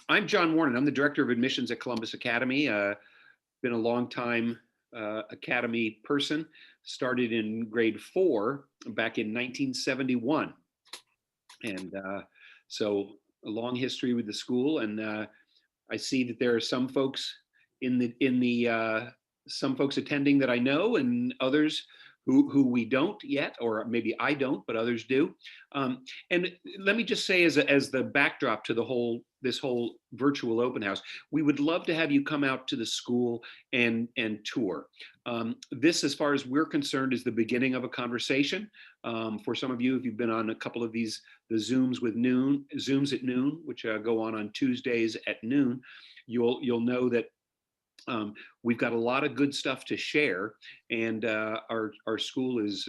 I'm John Warren. I'm the Director of Admissions at Columbus Academy. Been a long time Academy person. Started in grade 4 back in 1971. And so a long history with the school. And I see that there are some folks some folks attending that I know, and others who we don't yet, or maybe I don't, but others do. And let me just say, as the backdrop to this whole virtual open house, we would love to have you come out to the school and tour. This, as far as we're concerned, is the beginning of a conversation. For some of you, if you've been on a couple of the Zooms at noon, which go on Tuesdays at noon, you'll know that we've got a lot of good stuff to share, and our school is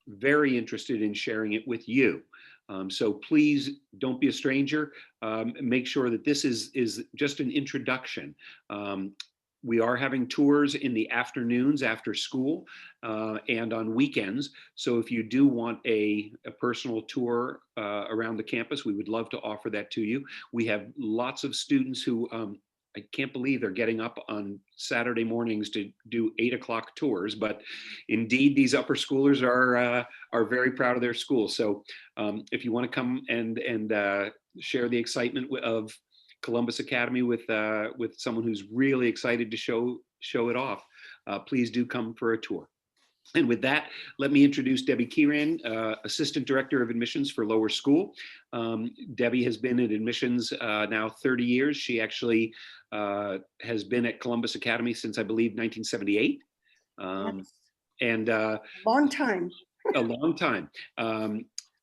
very interested in sharing it with you. So please don't be a stranger. Make sure that this is just an introduction. We are having tours in the afternoons after school and on weekends. So if you do want a personal tour around the campus, we would love to offer that to you. We have lots of students who I can't believe they're getting up on Saturday mornings to do 8 o'clock tours, but indeed these upper schoolers are very proud of their school. So if you want to come and share the excitement of Columbus Academy with someone who's really excited to show it off, please do come for a tour. And with that, let me introduce Debbie Kieran, Assistant Director of Admissions for Lower School. Debbie has been in admissions now 30 years. She actually has been at Columbus Academy since, I believe, 1978. Yes. And long time. A long time.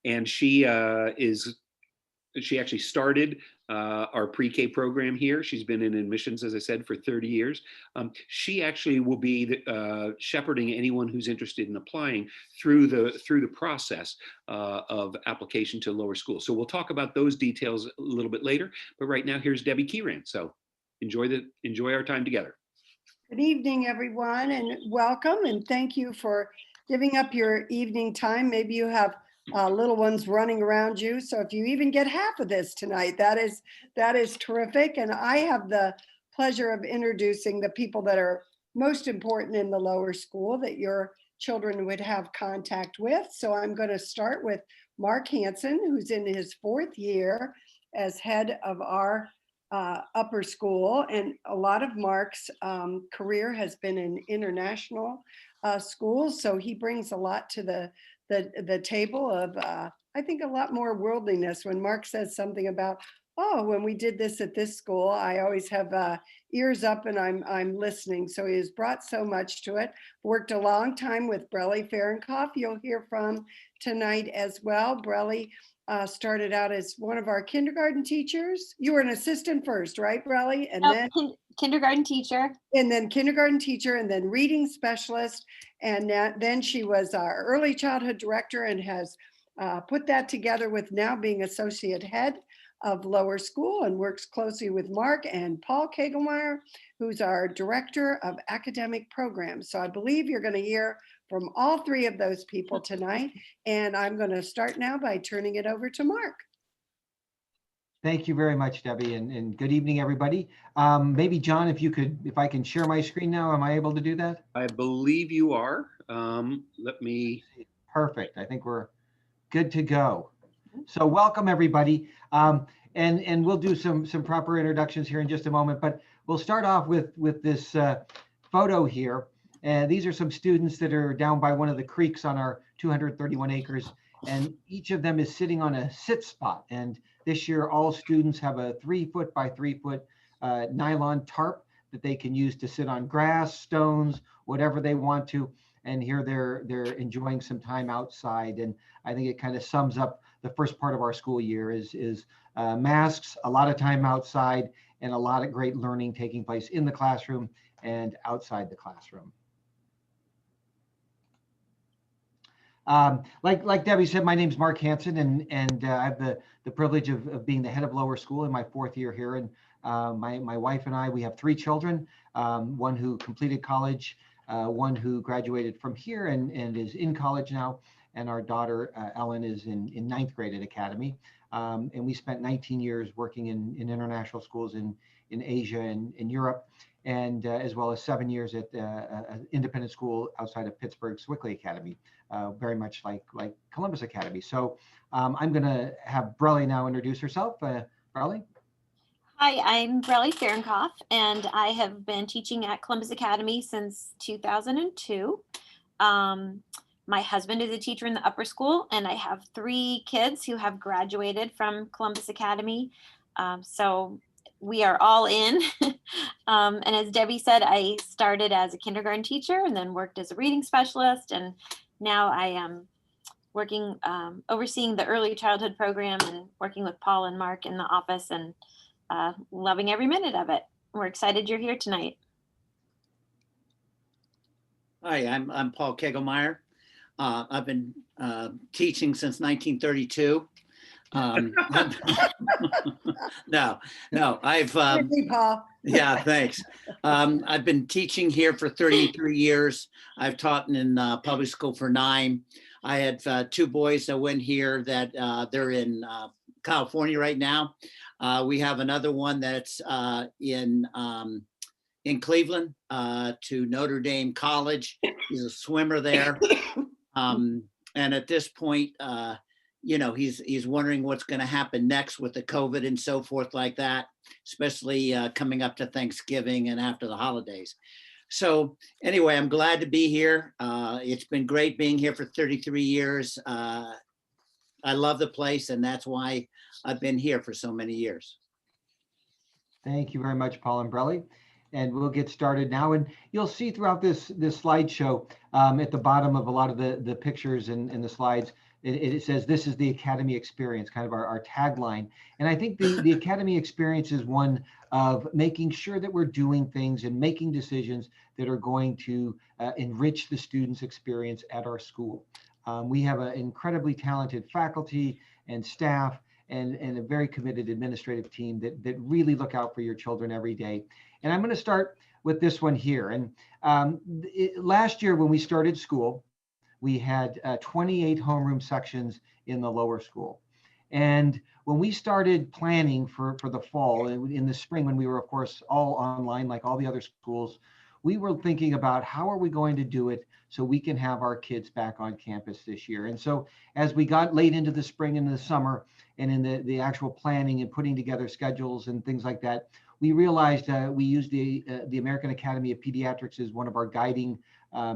And she actually started our pre-K program here. She's been in admissions, as I said, for 30 years. She actually will be shepherding anyone who's interested in applying through the process of application to lower school. So we'll talk about those details a little bit later. But right now, here's Debbie Kieran. So enjoy our time together. Good evening, everyone, and welcome. And thank you for giving up your evening time. Maybe you have little ones running around you. So if you even get half of this tonight, that is terrific. And I have the pleasure of introducing the people that are most important in the lower school that your children would have contact with. So I'm going to start with Mark Hansen, who's in his 4th year as head of our upper school. And a lot of Mark's career has been in international schools. So he brings a lot to the table of, I think, a lot more worldliness. When Mark says something about, oh, when we did this at this school, I always have ears up and I'm listening. So he has brought so much to it. Worked a long time with Brelle Farrenkopf, you'll hear from tonight as well. Brelle started out as one of our kindergarten teachers. You were an assistant first, right, Brelle? And then kindergarten teacher. And then kindergarten teacher, and then reading specialist. And then she was our early childhood director and has put that together with now being associate head of lower school and works closely with Mark and Paul Kegelmayer, who's our director of academic programs. So I believe you're going to hear from all 3 of those people tonight. And I'm going to start now by turning it over to Mark. Thank you very much, Debbie, and good evening, everybody. Maybe John, if I can share my screen now, am I able to do that? I believe you are. Let me. Perfect. I think we're good to go. So welcome, everybody. And we'll do some proper introductions here in just a moment, but we'll start off with this photo here. And these are some students that are down by one of the creeks on our 231 acres. And each of them is sitting on a sit spot. And this year, all students have a 3-foot by 3-foot nylon tarp that they can use to sit on grass, stones, whatever they want to. And here they're enjoying some time outside. And I think it kind of sums up the first part of our school year is masks, a lot of time outside, and a lot of great learning taking place in the classroom and outside the classroom. Like Debbie said, my name's Mark Hansen, and I have the privilege of being the head of lower school in my 4th year here. And my wife and I, we have 3 children, one who completed college, one who graduated from here and is in college now, and our daughter Ellen is in 9th grade at Academy. And we spent 19 years working in international schools in Asia and in Europe, and as well as 7 years at an independent school outside of Pittsburgh, Swickley Academy, very much like Columbus Academy. So I'm going to have Brelle now introduce herself. Brelle? Hi, I'm Brelle Farrenkopf, and I have been teaching at Columbus Academy since 2002. My husband is a teacher in the upper school, and I have 3 kids who have graduated from Columbus Academy. So we are all in. And as Debbie said, I started as a kindergarten teacher and then worked as a reading specialist. And now I am working, overseeing the early childhood program and working with Paul and Mark in the office, and loving every minute of it. We're excited you're here tonight. Hi, I'm Paul Kegelmayer. I've been teaching since 1932. No, I've Hey, Paul. yeah, thanks. I've been teaching here for 33 years. I've taught in public school for 9. I had 2 boys that went here that they're in California right now. We have another one that's in Cleveland to Notre Dame College. He's a swimmer there. And at this point, he's wondering what's going to happen next with the COVID and so forth like that, especially coming up to Thanksgiving and after the holidays. So anyway, I'm glad to be here. It's been great being here for 33 years. I love the place, and that's why I've been here for so many years. Thank you very much, Paul and Brelle. And we'll get started now. And you'll see throughout this slideshow at the bottom of a lot of the pictures and the slides, it says, this is the Academy experience, kind of our tagline. And I think the Academy experience is one of making sure that we're doing things and making decisions that are going to enrich the students' experience at our school. We have an incredibly talented faculty and staff and a very committed administrative team that really look out for your children every day. And I'm going to start with this one here. And last year when we started school, we had 28 homeroom sections in the lower school. And when we started planning for the fall, in the spring, when we were, of course, all online like all the other schools, we were thinking about how are we going to do it so we can have our kids back on campus this year. And so as we got late into the spring and the summer and in the actual planning and putting together schedules and things like that, we realized we used the American Academy of Pediatrics as one of our guiding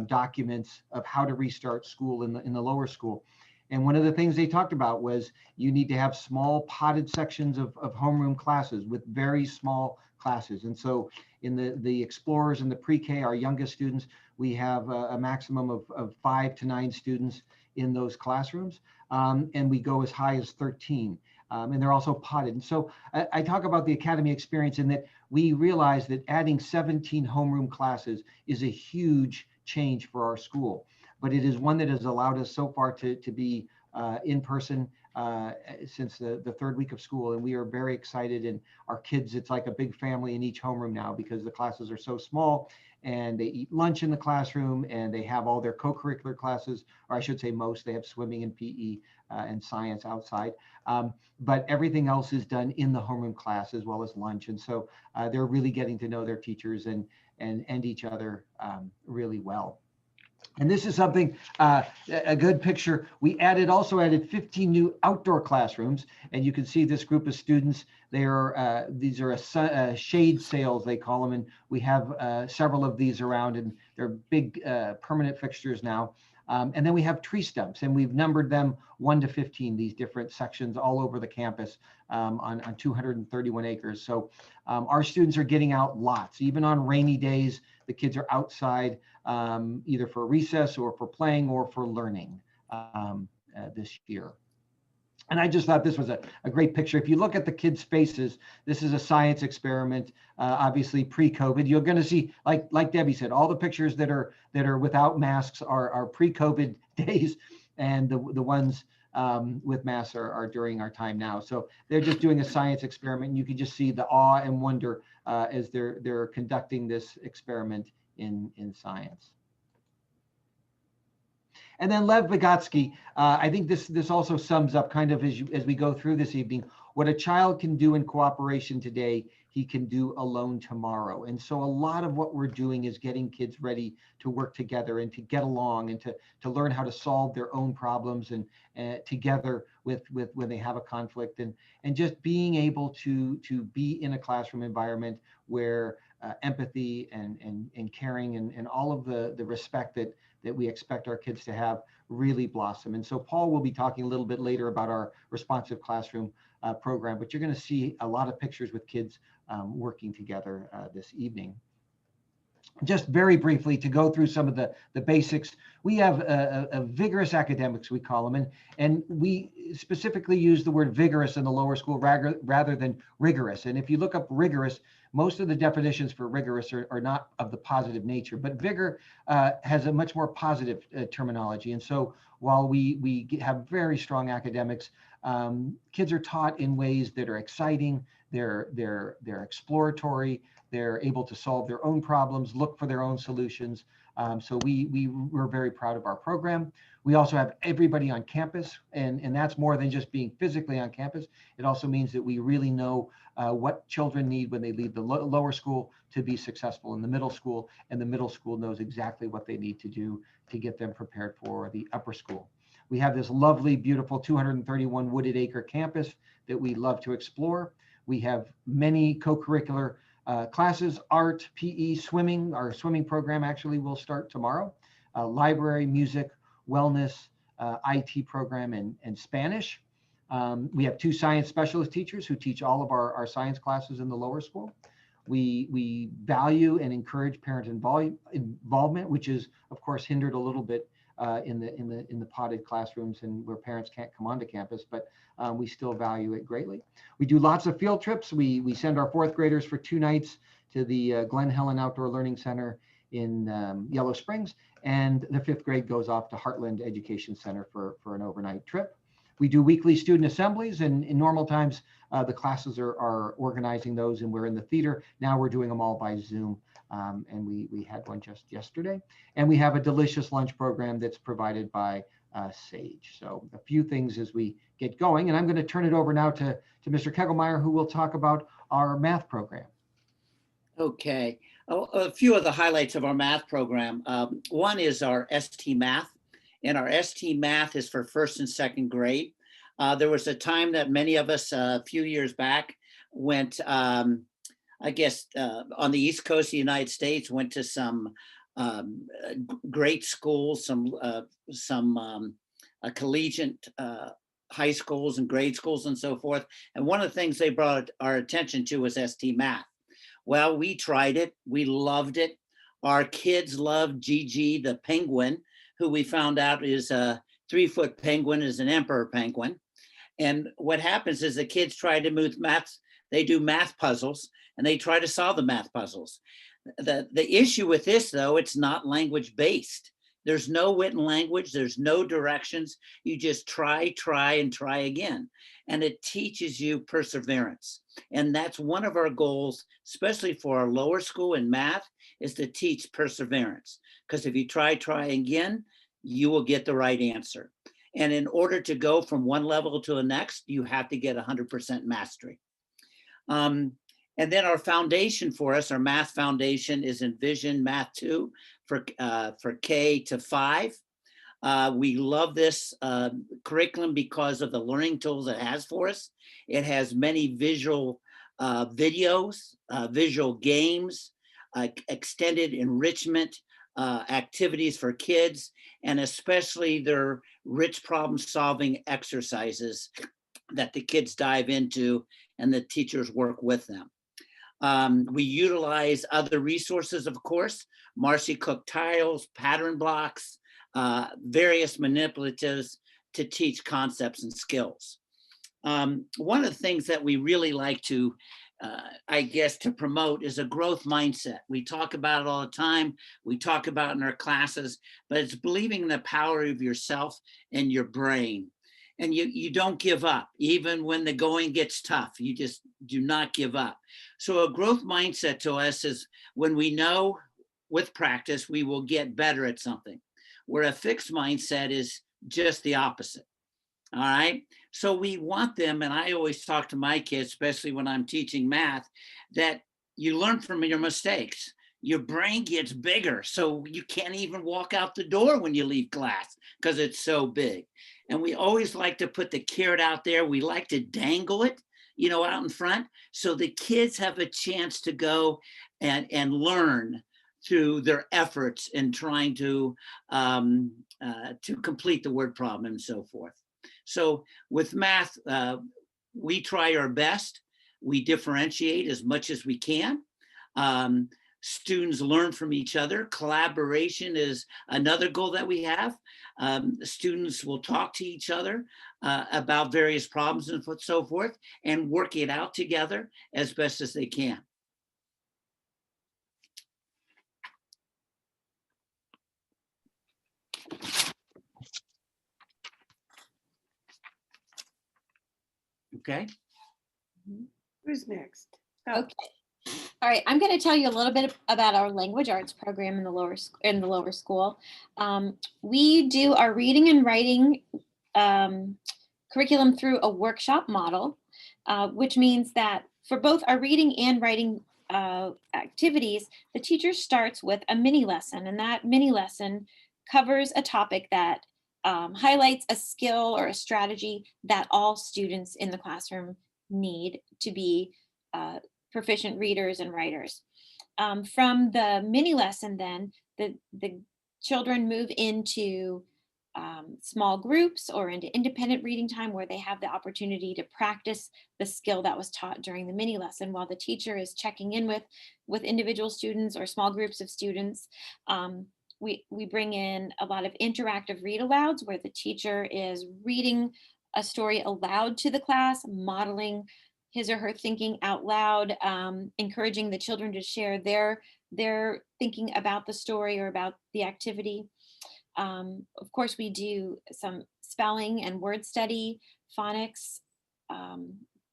documents of how to restart school in the lower school. And one of the things they talked about was you need to have small potted sections of homeroom classes with very small classes. And so in the Explorers and the pre-K, our youngest students, we have a maximum of 5 to 9 students in those classrooms. And we go as high as 13. And they're also potted. And so I talk about the Academy experience in that we realize that adding 17 homeroom classes is a huge change for our school. But it is one that has allowed us so far to be in person since the 3rd week of school. And we are very excited. And our kids, it's like a big family in each homeroom now because the classes are so small and they eat lunch in the classroom and they have all their co-curricular classes, or I should say most, they have swimming and PE and science outside. But everything else is done in the homeroom class as well as lunch. And so they're really getting to know their teachers and each other really well. And this is something, a good picture. We also added 15 new outdoor classrooms. And you can see this group of students. These are shade sails, they call them. And we have several of these around, and they're big permanent fixtures now. And then we have tree stumps, and we've numbered them 1 to 15, these different sections all over the campus on 231 acres. So our students are getting out lots. Even on rainy days, the kids are outside either for recess or for playing or for learning this year. And I just thought this was a great picture. If you look at the kids' faces, this is a science experiment, obviously pre-COVID. You're going to see, like Debbie said, all the pictures that are without masks are pre-COVID days, and the ones with masks are during our time now. So they're just doing a science experiment, and you can just see the awe and wonder as they're conducting this experiment in science. And then Lev Vygotsky, I think this also sums up kind of as we go through this evening, what a child can do in cooperation today, he can do alone tomorrow. And so a lot of what we're doing is getting kids ready to work together and to get along and to learn how to solve their own problems and together with when they have a conflict, and just being able to be in a classroom environment where empathy and caring and all of the respect that we expect our kids to have really blossom. And so Paul will be talking a little bit later about our responsive classroom program, but you're going to see a lot of pictures with kids working together this evening. Just very briefly to go through some of the basics, we have a vigorous academics, we call them, and we specifically use the word vigorous in the lower school rather than rigorous. And if you look up rigorous, most of the definitions for rigorous are not of the positive nature, but vigor has a much more positive terminology. And so while we have very strong academics, kids are taught in ways that are exciting, they're exploratory, they're able to solve their own problems, look for their own solutions. So we're very proud of our program. We also have everybody on campus, and that's more than just being physically on campus. It also means that we really know what children need when they leave the lower school to be successful in the middle school, and the middle school knows exactly what they need to do to get them prepared for the upper school. We have this lovely, beautiful 231 wooded acre campus that we love to explore. We have many co-curricular classes, art, PE, swimming. Our swimming program actually will start tomorrow. Library, music, wellness, IT program, and Spanish. We have 2 science specialist teachers who teach all of our science classes in the lower school. We value and encourage parent involvement, which is, of course, hindered a little bit in the potted classrooms and where parents can't come onto campus, but we still value it greatly. We do lots of field trips. We send our 4th graders for 2 nights to the Glen Helen Outdoor Learning Center in Yellow Springs, and the 5th grade goes off to Heartland Education Center for an overnight trip. We do weekly student assemblies, and in normal times, the classes are organizing those, and we're in the theater. Now we're doing them all by Zoom, and we had one just yesterday. And we have a delicious lunch program that's provided by Sage. So a few things as we get going, and I'm going to turn it over now to Mr. Kegelmayer, who will talk about our math program. Okay, a few of the highlights of our math program. One is our ST Math, and our ST Math is for 1st and 2nd grade. There was a time that many of us a few years back went, I guess, on the East Coast of the United States, went to some great schools, some collegiate high schools and grade schools and so forth. And one of the things they brought our attention to was ST Math. Well, we tried it. We loved it. Our kids loved Gigi the penguin, who we found out is a 3-foot penguin, is an emperor penguin. And what happens is the kids try to move maths. They do math puzzles and they try to solve the math puzzles. The issue with this, though, it's not language based. There's no written language. There's no directions. You just try again. And it teaches you perseverance. And that's one of our goals, especially for our lower school in math, is to teach perseverance. Because if you try again, you will get the right answer. And in order to go from one level to the next, you have to get 100% mastery. And then our foundation for us, our math foundation, is Envision Math 2 for K to 5. We love this curriculum because of the learning tools it has for us. It has many visual videos, visual games, extended enrichment activities for kids, and especially their rich problem-solving exercises that the kids dive into and the teachers work with them. We utilize other resources, of course, Marcy Cook tiles, pattern blocks, various manipulatives to teach concepts and skills. One of the things that we really like to, I guess, to promote is a growth mindset. We talk about it all the time. We talk about it in our classes, but it's believing in the power of yourself and your brain. And you don't give up, even when the going gets tough. You just do not give up. So a growth mindset to us is when we know with practice, we will get better at something. where a fixed mindset is just the opposite. All right. So we want them, and I always talk to my kids, especially when I'm teaching math, that you learn from your mistakes. Your brain gets bigger, so you can't even walk out the door when you leave class because it's so big. And we always like to put the carrot out there. We like to dangle it, out in front, so the kids have a chance to go and learn through their efforts in trying to complete the word problem and so forth. So with math, we try our best. We differentiate as much as we can. Students learn from each other. Collaboration is another goal that we have. Students will talk to each other about various problems and so forth, and work it out together as best as they can. Okay. Who's next? Okay. All right, I'm going to tell you a little bit about our language arts program in the lower school. We do our reading and writing curriculum through a workshop model, which means that for both our reading and writing activities, the teacher starts with a mini lesson, and that mini lesson covers a topic that highlights a skill or a strategy that all students in the classroom need to be proficient readers and writers. From the mini lesson, then the children move into small groups or into independent reading time, where they have the opportunity to practice the skill that was taught during the mini lesson, while the teacher is checking in with individual students or small groups of students. We bring in a lot of interactive read alouds, where the teacher is reading a story aloud to the class, modeling his or her thinking out loud, encouraging the children to share their thinking about the story or about the activity. Of course, we do some spelling and word study, phonics,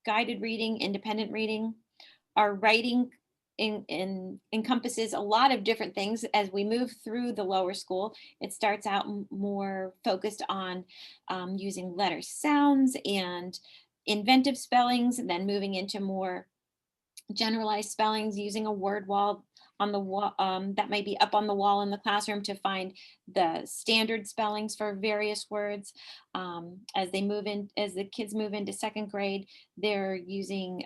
guided reading, independent reading. Our writing encompasses a lot of different things. As we move through the lower school, it starts out more focused on using letter sounds and inventive spellings, and then moving into more generalized spellings, using a word wall on the wall that may be up on the wall in the classroom to find the standard spellings for various words. As the kids move into second grade, they're using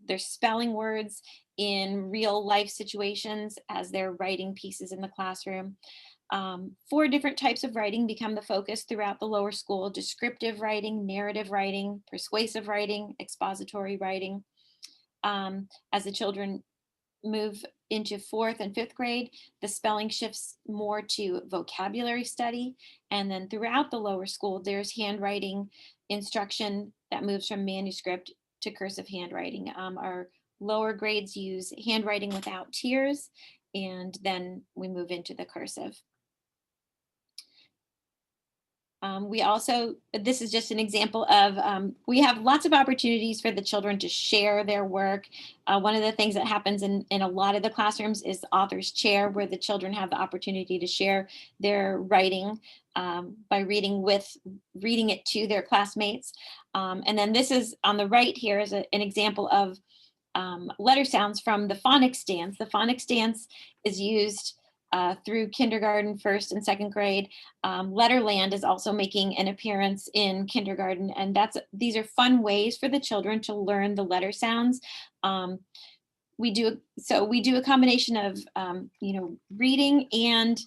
their spelling words in real life situations as they're writing pieces in the classroom. 4 different types of writing become the focus throughout the lower school: descriptive writing, narrative writing, persuasive writing, expository writing. As the children move into 4th and 5th grade, the spelling shifts more to vocabulary study. And then throughout the lower school, there's handwriting instruction that moves from manuscript to cursive handwriting. Our lower grades use handwriting without tears, and then we move into the cursive. This is just an example of, we have lots of opportunities for the children to share their work. One of the things that happens in a lot of the classrooms is the author's chair, where the children have the opportunity to share their writing by reading it to their classmates. And then this is on the right here is an example of letter sounds from the phonics dance. The phonics dance is used through kindergarten, 1st and 2nd grade. Letterland is also making an appearance in kindergarten, and these are fun ways for the children to learn the letter sounds. We do a combination of reading and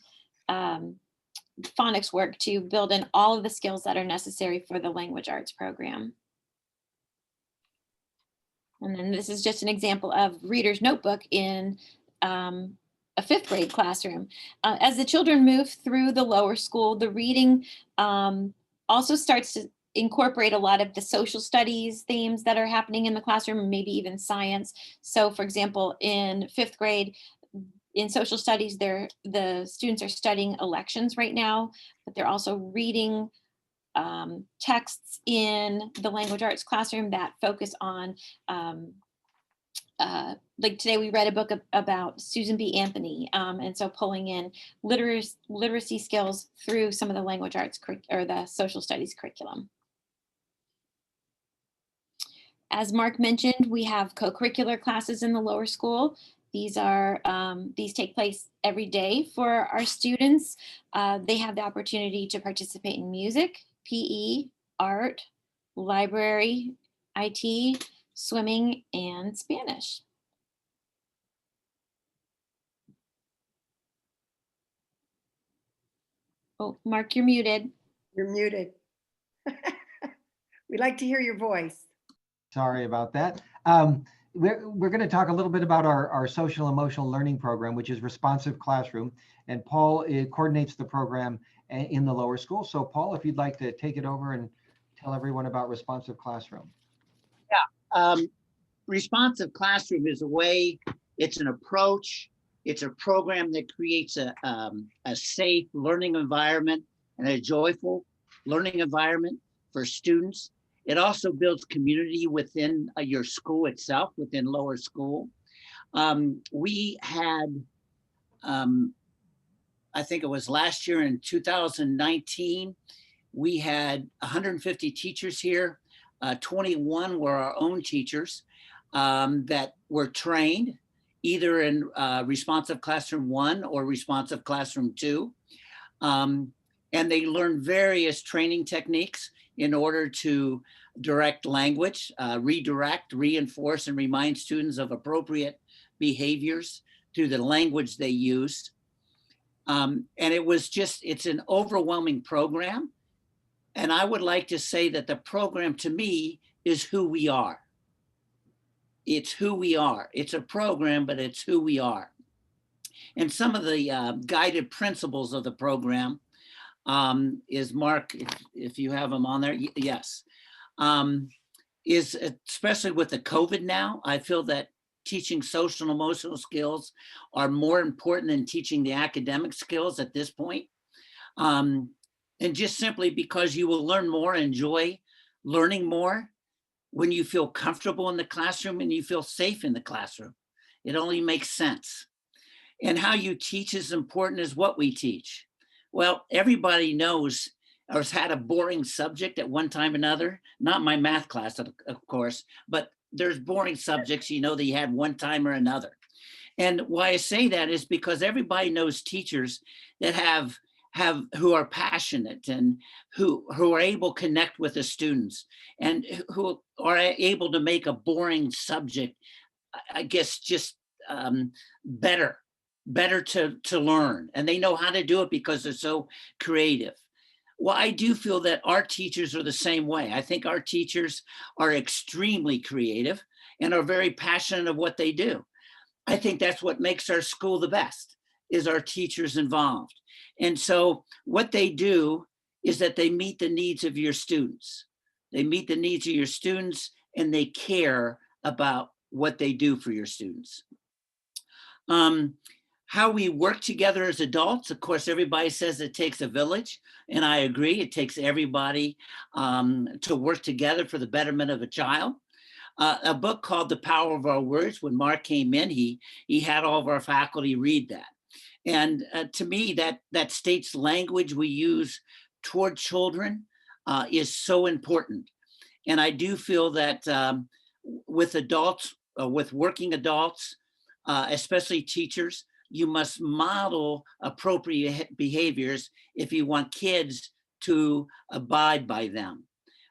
phonics work to build in all of the skills that are necessary for the language arts program. And then this is just an example of Reader's Notebook in a 5th grade classroom. As the children move through the lower school, the reading also starts to incorporate a lot of the social studies themes that are happening in the classroom, maybe even science. So for example, in 5th grade, in social studies, the students are studying elections right now, but they're also reading texts in the language arts classroom that focus on like today we read a book about Susan B. Anthony. And so pulling in literacy skills through some of the language arts or the social studies curriculum. As Mark mentioned, we have co-curricular classes in the lower school. These take place every day for our students. They have the opportunity to participate in music, PE, art, library, IT, swimming, and Spanish. Oh, Mark, you're muted. You're muted. We'd like to hear your voice. Sorry about that. We're going to talk a little bit about our social emotional learning program, which is Responsive Classroom. And Paul coordinates the program in the lower school. So Paul, if you'd like to take it over and tell everyone about Responsive Classroom. Yeah. Responsive Classroom is a way, it's an approach, it's a program that creates a safe learning environment and a joyful learning environment for students. It also builds community within your school itself, within lower school. We had, I think it was last year in 2019, we had 150 teachers here. 21 were our own teachers that were trained either in Responsive Classroom 1 or Responsive Classroom 2. And they learned various training techniques in order to direct language, redirect, reinforce, and remind students of appropriate behaviors through the language they used. And it's an overwhelming program. And I would like to say that the program to me is who we are. It's who we are. It's a program, but it's who we are. And some of the guided principles of the program is, Mark, if you have them on there, yes. Is especially with the COVID now, I feel that teaching social and emotional skills are more important than teaching the academic skills at this point. And just simply because you will learn more, enjoy learning more when you feel comfortable in the classroom and you feel safe in the classroom. It only makes sense. And how you teach is important as what we teach. Well, everybody knows or has had a boring subject at one time or another. Not my math class, of course, but there's boring subjects, that you had one time or another. And why I say that is because everybody knows teachers that have who are passionate and who are able to connect with the students and who are able to make a boring subject, I guess, just better to learn. And they know how to do it because they're so creative. Well, I do feel that our teachers are the same way. I think our teachers are extremely creative and are very passionate of what they do. I think that's what makes our school the best, is our teachers involved. And so what they do is that they meet the needs of your students. They meet the needs of your students and they care about what they do for your students. How we work together as adults, of course, everybody says it takes a village, and I agree. It takes everybody to work together for the betterment of a child. A book called The Power of Our Words, when Mark came in, he had all of our faculty read that. And to me, that states language we use toward children is so important. And I do feel that with adults, with working adults, especially teachers, you must model appropriate behaviors if you want kids to abide by them.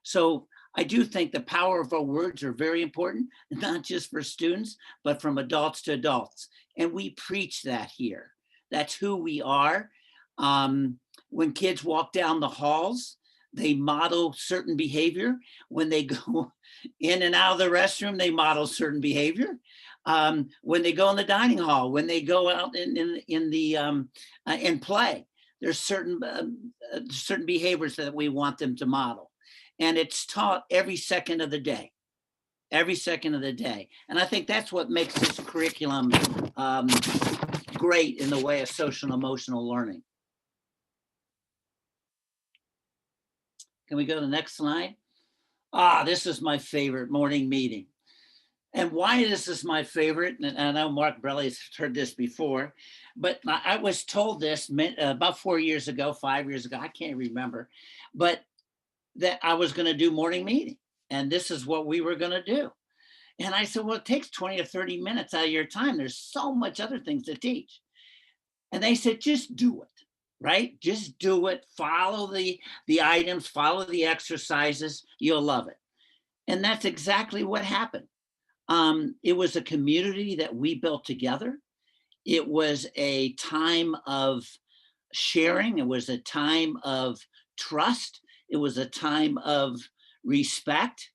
So I do think the power of our words are very important, not just for students, but from adults to adults. And we preach that here. That's who we are. When kids walk down the halls, they model certain behavior. When they go in and out of the restroom, they model certain behavior. When they go in the dining hall, when they go out and play, there's certain behaviors that we want them to model. And it's taught every second of the day. Every second of the day. And I think that's what makes this curriculum great in the way of social and emotional learning. Can we go to the next slide? This is my favorite morning meeting. And why this is my favorite, and I know Mark Brelle has heard this before, but I was told this about 4 years ago, 5 years ago, I can't remember, but that I was going to do morning meeting, and this is what we were going to do. And I said, well, it takes 20 or 30 minutes out of your time. There's so much other things to teach. And they said, just do it, right? Just do it. Follow the items, follow the exercises. You'll love it. And that's exactly what happened. It was a community that we built together. It was a time of sharing. It was a time of trust. It was a time of respect.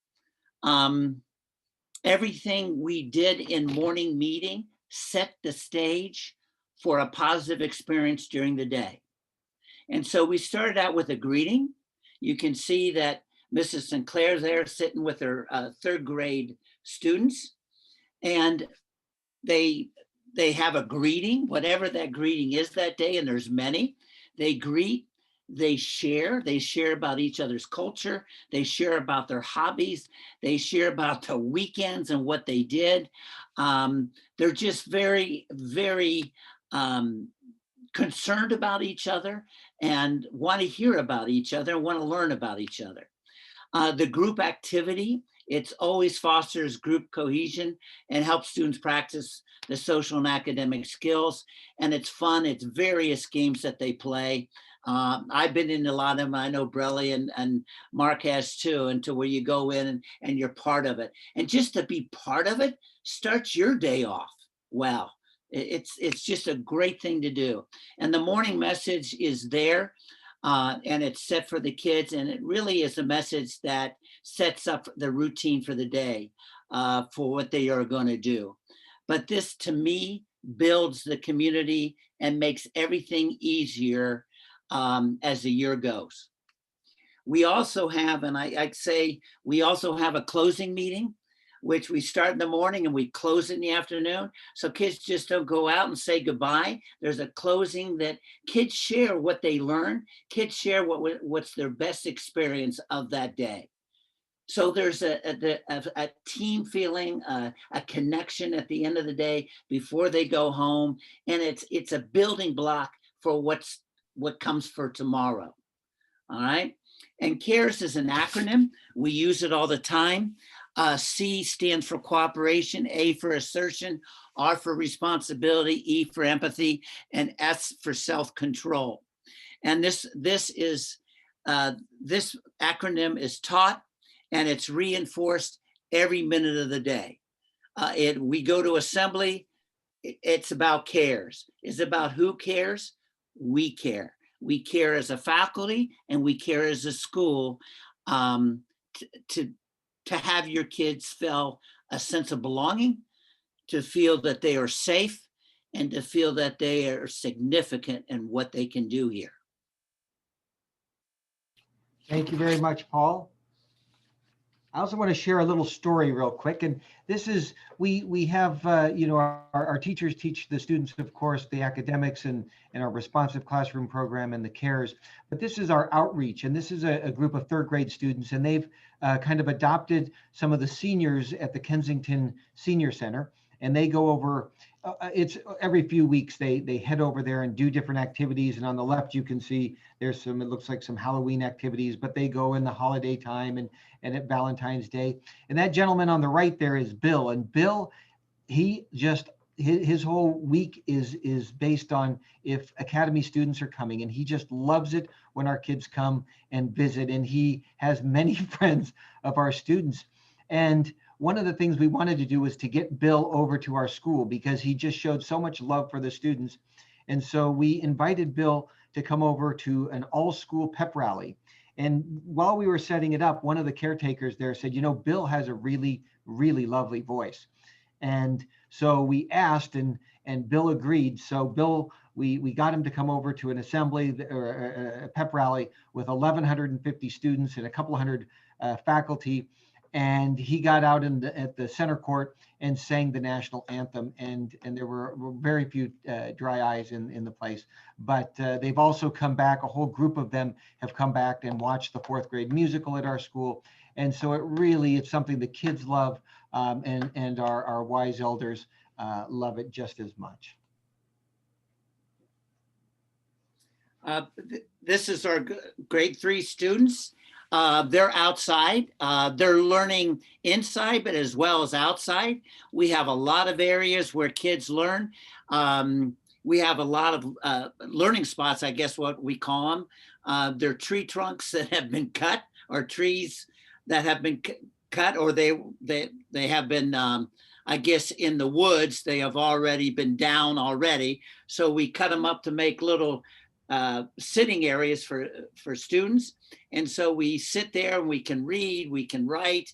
Everything we did in morning meeting set the stage for a positive experience during the day. And so we started out with a greeting. You can see that Mrs. Sinclair's there sitting with her third grade students, and they have a greeting, whatever that greeting is that day, and there's many. They greet, they share about each other's culture, they share about their hobbies, they share about the weekends and what they did. They're just very, very concerned about each other and want to hear about each other and want to learn about each other. The group activity, it's always fosters group cohesion and helps students practice the social and academic skills. And it's fun. It's various games that they play. I've been in a lot of them. I know Brelle and Mark has too, and to where you go in and you're part of it. And just to be part of it starts your day off well. It's just a great thing to do. And the morning message is there. And it's set for the kids, and it really is a message that sets up the routine for the day for what they are going to do. But this, to me, builds the community and makes everything easier as the year goes. We also have, and I'd say, we also have a closing meeting, which we start in the morning and we close in the afternoon. So kids just don't go out and say goodbye. There's a closing that kids share what they learn. Kids share what's their best experience of that day. So there's a team feeling, a connection at the end of the day before they go home. And it's a building block for what comes for tomorrow. All right. And CARES is an acronym. We use it all the time. C stands for cooperation, A for assertion, R for responsibility, E for empathy, and S for self-control. And this acronym is taught and it's reinforced every minute of the day. We go to assembly, it's about CARES. It's about who cares? We care. We care as a faculty and we care as a school to have your kids feel a sense of belonging, to feel that they are safe, and to feel that they are significant in what they can do here. Thank you very much, Paul. I also want to share a little story real quick. And this is, we have, our teachers teach the students, of course, the academics and our responsive classroom program and the CARES. But this is our outreach. And this is a group of third grade students. And they've kind of adopted some of the seniors at the Kensington Senior Center. And they go over, it's every few weeks, they head over there and do different activities. And on the left, you can see there's some, it looks like some Halloween activities, but they go in the holiday time and at Valentine's Day. And that gentleman on the right there is Bill. And Bill, his whole week is based on if Academy students are coming, and he just loves it when our kids come and visit. And he has many friends of our students. And one of the things we wanted to do was to get Bill over to our school because he just showed so much love for the students. And so we invited Bill to come over to an all-school pep rally. And while we were setting it up, one of the caretakers there said, Bill has a really, really lovely voice. And so we asked and Bill agreed. So Bill, we got him to come over to an assembly or a pep rally with 1,150 students and a couple hundred faculty. And he got out at the center court and sang the national anthem. And there were very few dry eyes in the place. But they've also come back. A whole group of them have come back and watched the fourth grade musical at our school. And so it's something the kids love. and our wise elders love it just as much. This is our grade 3 students. They're outside. They're learning inside, but as well as outside. We have a lot of areas where kids learn. We have a lot of learning spots, I guess what we call them. They're tree trunks that have been cut, or trees that have been cut, or they have been, I guess, in the woods. They have already been down already. So we cut them up to make little sitting areas for students. And so we sit there and we can read, we can write.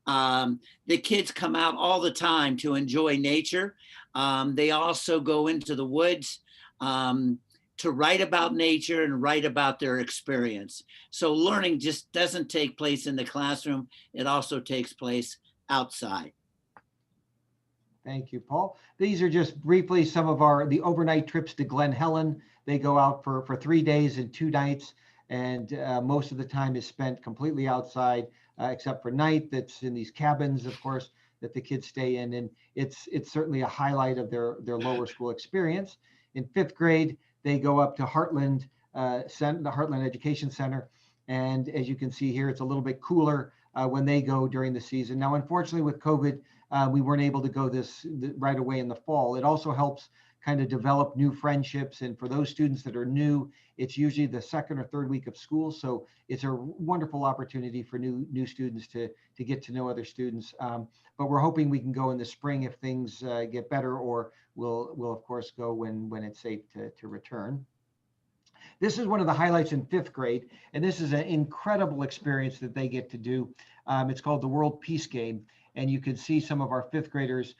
The kids come out all the time to enjoy nature. They also go into the woods to write about nature and write about their experience. So learning just doesn't take place in the classroom. It also takes place outside. Thank you, Paul. These are just briefly some of the overnight trips to Glen Helen. They go out for 3 days and 2 nights, and most of the time is spent completely outside, except for night. That's in these cabins, of course, that the kids stay in, and it's certainly a highlight of their lower school experience. In 5th grade, they go up to Heartland, the Heartland Education Center, and as you can see here, it's a little bit cooler when they go during the season. Now, unfortunately, with COVID, we weren't able to go right away in the fall. It also helps kind of develop new friendships. And for those students that are new, it's usually the 2nd or 3rd week of school. So it's a wonderful opportunity for new students to get to know other students. But we're hoping we can go in the spring if things get better, or we'll of course go when it's safe to return. This is one of the highlights in 5th grade, and this is an incredible experience that they get to do. It's called the World Peace Game, and you can see some of our 5th graders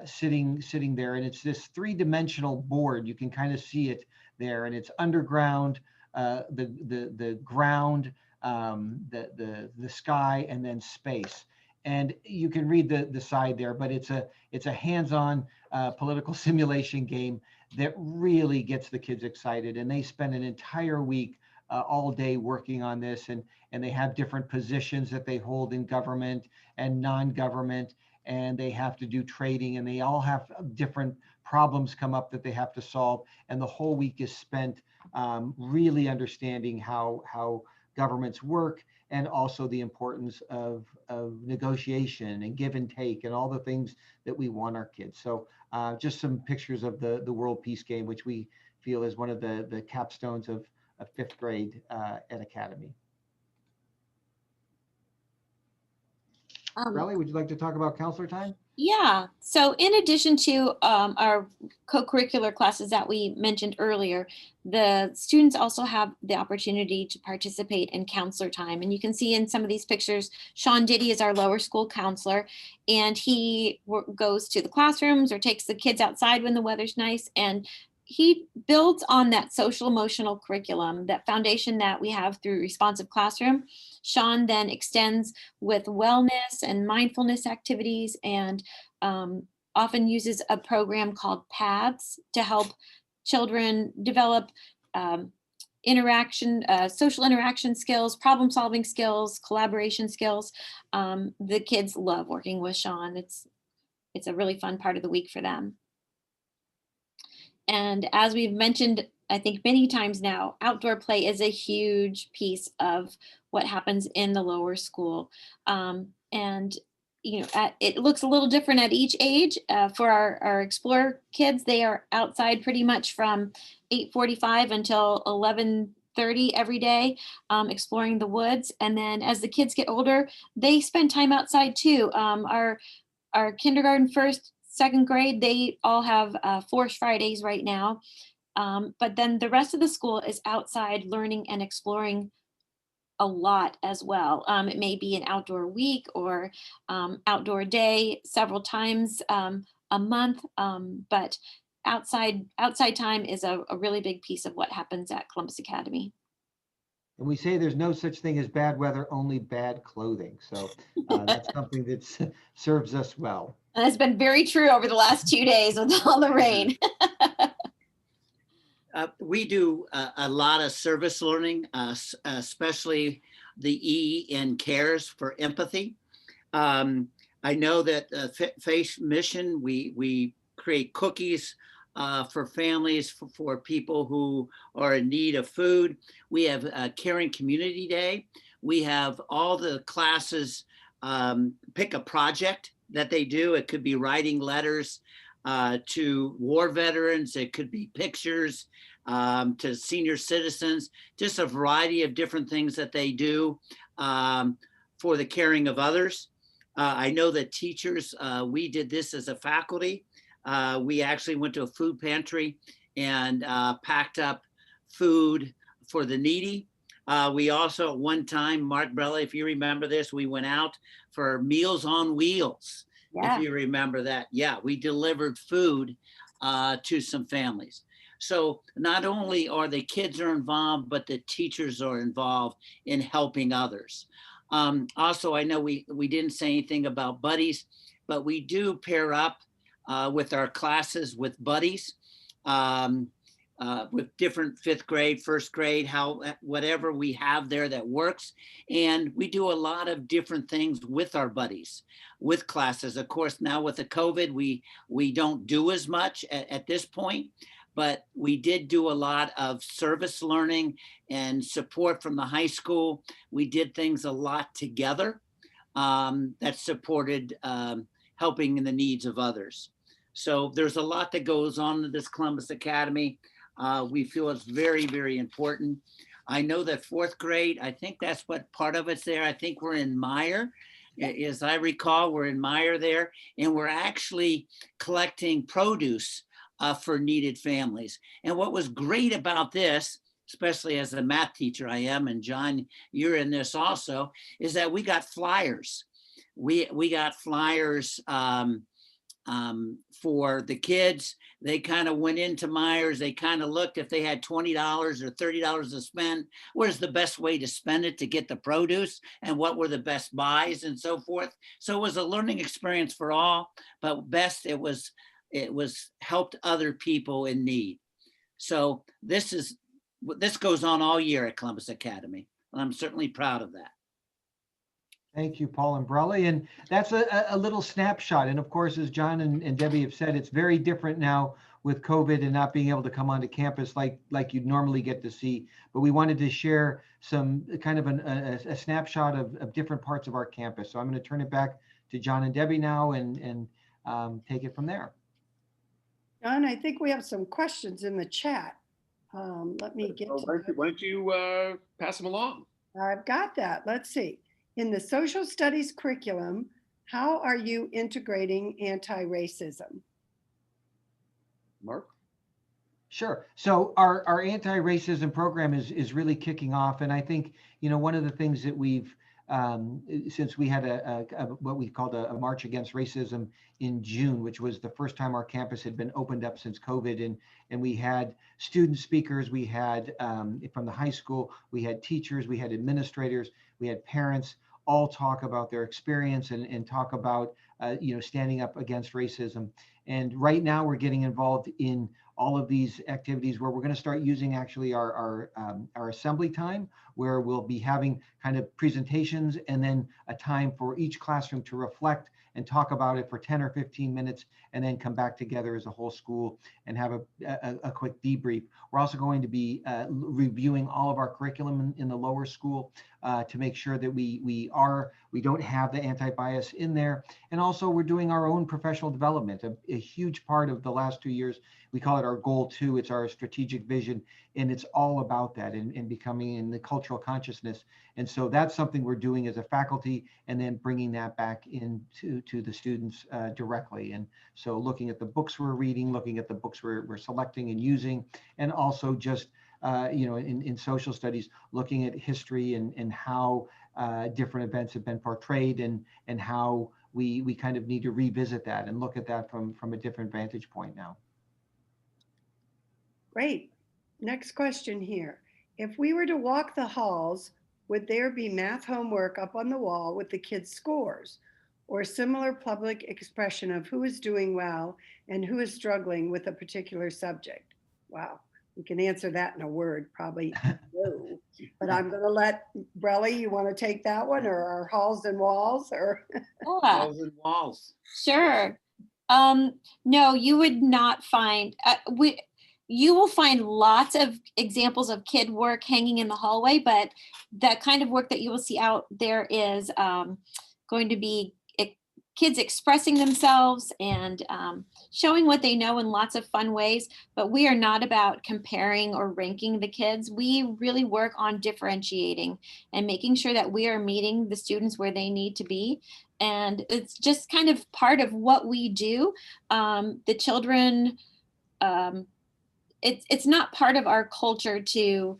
sitting there, and it's this 3-dimensional board. You can kind of see it there, and it's underground, the ground, the sky, and then space. And you can read the side there, but it's a hands-on political simulation game that really gets the kids excited, and they spend an entire week all day working on this, and they have different positions that they hold in government and non-government, and they have to do trading, and they all have different problems come up that they have to solve, and the whole week is spent really understanding how governments work, and also the importance of negotiation and give and take and all the things that we want our kids. So just some pictures of the World Peace Game, which we feel is one of the capstones of 5th grade at Academy. Brelle, would you like to talk about counselor time? Yeah, so in addition to our co-curricular classes that we mentioned earlier, the students also have the opportunity to participate in counselor time. And you can see in some of these pictures, Sean Diddy is our lower school counselor, and he goes to the classrooms or takes the kids outside when the weather's nice, and he builds on that social emotional curriculum, that foundation that we have through Responsive Classroom. Sean then extends with wellness and mindfulness activities, and often uses a program called Paths to help children develop social interaction skills, problem solving skills, collaboration skills. The kids love working with Sean. It's a really fun part of the week for them. And as we've mentioned, I think many times now, outdoor play is a huge piece of what happens in the lower school. And it looks a little different at each age. For our Explorer kids, they are outside pretty much from 8:45 until 11:30 every day, exploring the woods. And then as the kids get older, they spend time outside too. Our kindergarten, 1st, 2nd grade, they all have Forest Fridays right now. But then the rest of the school is outside learning and exploring a lot as well. It may be an outdoor week or outdoor day several times a month, but outside time is a really big piece of what happens at Columbus Academy. And we say there's no such thing as bad weather, only bad clothing. So that's something that serves us well. And it's been very true over the last 2 days with all the rain. We do a lot of service learning, especially the E in CARES for empathy. I know that Face Mission, we create cookies for families, for people who are in need of food. We have a Caring Community Day. We have all the classes pick a project that they do. It could be writing letters to war veterans. It could be pictures to senior citizens, just a variety of different things that they do for the caring of others. I know that teachers, we did this as a faculty. We actually went to a food pantry and packed up food for the needy. We also, at one time, Mark Brelle, if you remember this, we went out for Meals on Wheels. Yeah. If you remember that. Yeah, we delivered food to some families. So not only are the kids are involved, but the teachers are involved in helping others. Also, I know we didn't say anything about buddies, but we do pair up with our classes with buddies, with different fifth grade, first grade, whatever we have there that works. And we do a lot of different things with our buddies, with classes. Of course, now with the COVID, we don't do as much at this point, but we did do a lot of service learning and support from the high school. We did things a lot together that supported helping in the needs of others. So there's a lot that goes on in this Columbus Academy. We feel it's very, very important. I know that fourth grade, I think that's what part of it's there. I think we're in Meyer. As I recall, we're in Meyer there, and we're actually collecting produce for needed families. And what was great about this, especially as a math teacher I am, and John, you're in this also, is that we got flyers. We got flyers for the kids. They kind of went into Myers. They kind of looked if they had $20 or $30 to spend. Where's the best way to spend it to get the produce, and what were the best buys and so forth. So it was a learning experience for all, but best it was helped other people in need. So this goes on all year at Columbus Academy, and I'm certainly proud of that. Thank you, Paul and Brelle. And that's a little snapshot. And of course, as John and Debbie have said, it's very different now with COVID and not being able to come onto campus like you'd normally get to see. But we wanted to share some kind of a snapshot of different parts of our campus. So I'm going to turn it back to John and Debbie now and take it from there. John, I think we have some questions in the chat. Let me get to Why don't you pass them along? I've got that. Let's see. In the social studies curriculum, how are you integrating anti-racism? Mark? Sure. So our anti-racism program is really kicking off. And I think, one of the things that we've, since we had what we called a March Against Racism in June, which was the first time our campus had been opened up since COVID. And we had student speakers, we had from the high school, we had teachers, we had administrators, we had parents, all talk about their experience and talk about, standing up against racism. And right now we're getting involved in all of these activities where we're going to start using actually our assembly time, where we'll be having kind of presentations and then a time for each classroom to reflect and talk about it for 10 or 15 minutes, and then come back together as a whole school and have a quick debrief. We're also going to be reviewing all of our curriculum in the lower school to make sure that we don't have the anti-bias in there. And also we're doing our own professional development. A huge part of the last 2 years, we call it our goal 2. It's our strategic vision, and it's all about that and becoming in the cultural consciousness. And so that's something we're doing as a faculty, and then bringing that back into the students directly. And so looking at the books we're reading, looking at the books we're selecting and using, and also just in social studies, looking at history and how different events have been portrayed, and how we kind of need to revisit that and look at that from a different vantage point now. Great. Next question here. If we were to walk the halls, would there be math homework up on the wall with the kids' scores, or similar public expression of who is doing well and who is struggling with a particular subject? Wow. You can answer that in a word, probably no. But I'm going to let Brelle, you want to take that one, or halls and walls, or? Yeah, Walls and walls. sure. No, you would not find, you will find lots of examples of kid work hanging in the hallway, but the kind of work that you will see out there is going to be kids expressing themselves and showing what they know in lots of fun ways. But we are not about comparing or ranking the kids. We really work on differentiating and making sure that we are meeting the students where they need to be. And it's just kind of part of what we do. The children, it's not part of our culture to